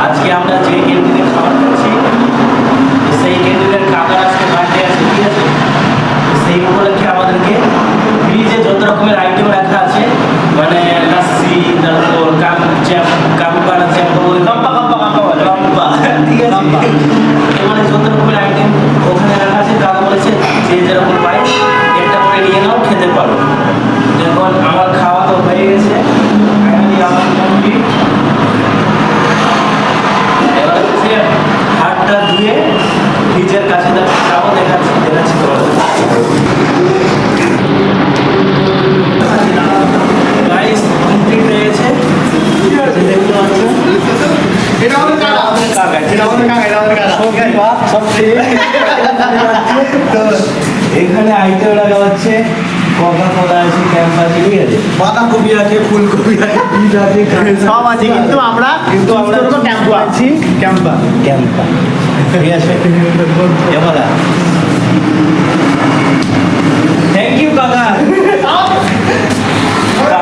আজকে আমরা যে ক্যান্টিনে খাবার খাচ্ছি সেই ক্যান্টিনের কাকার আজকে বার্থডে আছে, ঠিক আছে? সেই উপলক্ষে আমাদেরকে ফ্রিজে যত রকমের আইটেম রাখা আছে, মানে লাসি, তারপর কাম্পা না চ্যাম্পা বলে কাম্পা, ঠিক আছে? মানে যত রকমের আইটেম ওখানে রাখা আছে, কাকা বলেছে যে যেরকম পাই একটা করে নিয়ে নাও, খেতে পারো। যখন আমার খাওয়া তো হয়ে গেছে, ফাইনালি আমার কমপ্লিট। এবার হচ্ছে হাতটা ধুয়ে ফ্রিজের কাছে যাবো, দেখাচ্ছি তোমাদের। গাইস কমপ্লিট হয়ে গেছে, দেখতে পাচ্ছ? এখানে আইটেম রাখা হচ্ছে কোকা কোলা আছে, ক্যাম্পা আছে, ঠিক আছে? বাঁধাকপি আছে, ফুলকপি আছে, বিট আছে, সব আছে, কিন্তু আমরা ক্যাম্পা আছি। ক্যাম্পা ঠিক আছে। এবার থ্যাংক ইউ কাকা।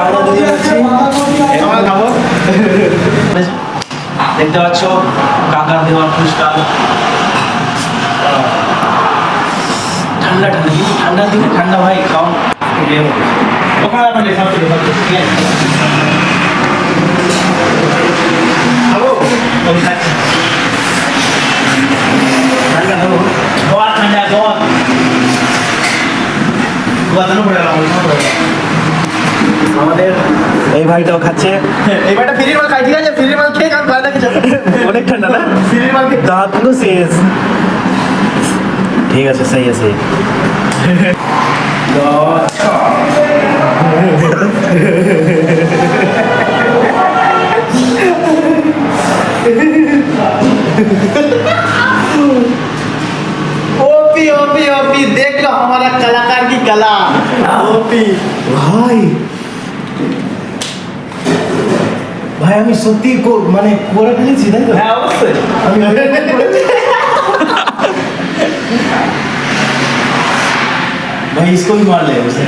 আমরা দুজন আছি, খাবো। দেখতে পাচ্ছ কাকার দেওয়ার ফুচকা, ঠান্ডা ঠান্ডা, কিন্তু ঠান্ডার দিনে ঠান্ডা ভাই খাও ওখানে আপনার ঠিক আছে। ঠান্ডা খাবো, ঠান্ডা আমাদের এই ভাইটাও খাচ্ছে। এই ভাইটা ফ্রির মাল খাই, ঠিক আছে? ফ্রির মাল খেয়ে কারণ ফায়দা কিছু অনেক ঠান্ডা না? ফ্রির মাল খেয়ে দাঁতগুলো শেষ। ঠিক আছে, সেই আছে। ओपी ओपी ओपी देख लो हमारा कलाकार की कला। ओपी ভাই ভাই আমি সত্যি মানে করে ফেলেছি, তাই তো? হ্যাঁ অবশ্যই। আমি भाई इसको भी मार ले उसे।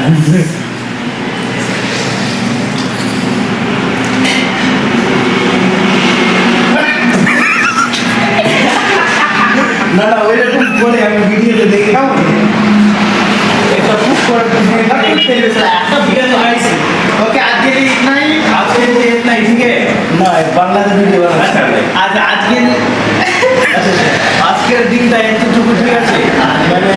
ना ওইরকম করে আমি ভিডিওতে দেখে একটা পুশ করে একটা ভিডিও तो है इसे। ओके आज के लिए इतना ही। आज के लिए इतना ही, ठीक है ना? বাংলাতে ভিডিও বানাচ্ছি आज के আজকের দিনটা এতটুকু, ঠিক আছে?